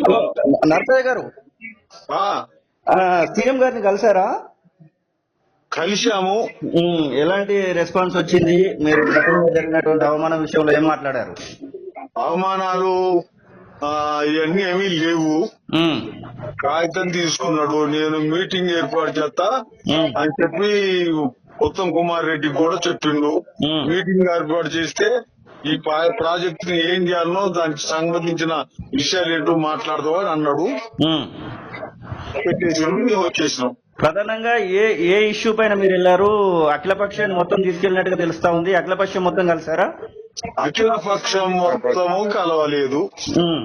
Hello Narasayya గారు, ఆ, CM గారిని కలిసారా? కలిశాము. ఎలాంటి రెస్పాన్స్ వచ్చింది? మీరు గతంలో జరిగినటువంటి అవమానం విషయంలో ఏం మాట్లాడారు? అవమానాలు ఇవన్నీ ఏమీ లేవు. ఉమ్, కాగితం తీసుకున్నాడు, నేను మీటింగ్ ఏర్పాటు చేస్తా అని చెప్పి ఉత్తమ్ కుమార్ రెడ్డి కూడా చెప్పిండు. మీటింగ్ ఏర్పాటు చేస్తే ఈ ప్రాజెక్ట్ ని ఏం చేయాలనో దానికి సంబంధించిన విషయాలు ఏంటో మాట్లాడదాం అని అన్నాడు. ఉమ్. పెట్టేసి మేము వచ్చేసినాం. ప్రధానంగా ఏ ఏ ఇష్యూ పైన మీరు వెళ్ళారు? అఖిలపక్షాన్ని మొత్తం తీసుకెళ్ళినట్టుగా తెలుస్తా ఉంది. అఖిలపక్షం మొత్తం కలిసారా? అఖిల పక్షం మొత్తము కలవలేదు. ఉమ్,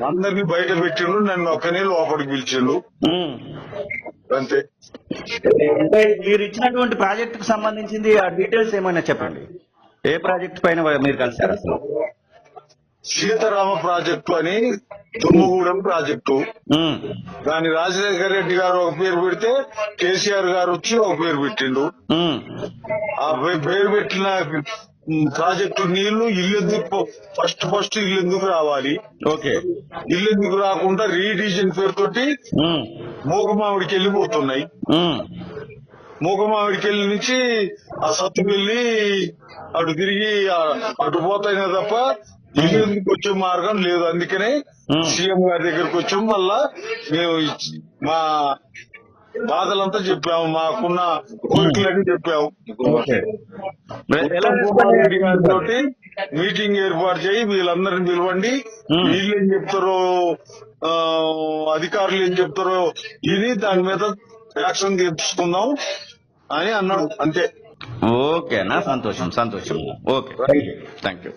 అందరినీ బయట పెట్టిండు, నన్ను ఒక్కనే లోపలికి పిలిచిండు. ఉమ్. అంతే. ఇంకా మీరు ఇచ్చినటువంటి ప్రాజెక్టుకు సంబంధించింది ఆ డీటెయిల్స్ ఏమైనా చెప్పండి. ఏ ప్రాజెక్ట్ పైన మీరు కలిసారు అసలు? సీతారామ ప్రాజెక్టు అని తుమ్మగూడెం ప్రాజెక్టు. ఉమ్, దాని రాజశేఖర రెడ్డి గారు ఒక పేరు పెడితే కేసీఆర్ గారు వచ్చి ఒక పేరు పెట్టిండు. ఉమ్. ఆ పేరు పెట్టిన ప్రాజెక్టు నీళ్లు ఇల్లెందుకు ఫస్ట్ ఇల్లు ఎందుకు రావాలి, ఓకే. ఇల్లు ఎందుకు రాకుండా రీడివిజన్ పేరుతోటి ఉమ్, మూగమావిడికి వెళ్ళిపోతున్నాయి. ఉమ్. మూగమావిడికెళ్ళి నుంచి ఆ సత్తుకెళ్ళి అటు తిరిగి అటు పోతాయినా తప్ప ఇల్లు ఎందుకు వచ్చే మార్గం లేదు. అందుకనే సీఎం గారి దగ్గరకు వచ్చాం. మళ్ళా మేము మా బాధలంతా చెప్పాము, మాకున్న కోరికలన్నీ చెప్పాము. ఉత్తమ్ కుమార్ రెడ్డి గారితో మీటింగ్ ఏర్పాటు చేయి, వీళ్ళందరినీ పిలవండి, వీళ్ళు ఏం చెప్తారో అధికారులు ఏం చెప్తారో ఇది దాని మీద యాక్షన్ తీసుకుందాం అని అన్నాడు. అంతే. ఓకేనా? సంతోషం సంతోషం. Okay, thank you.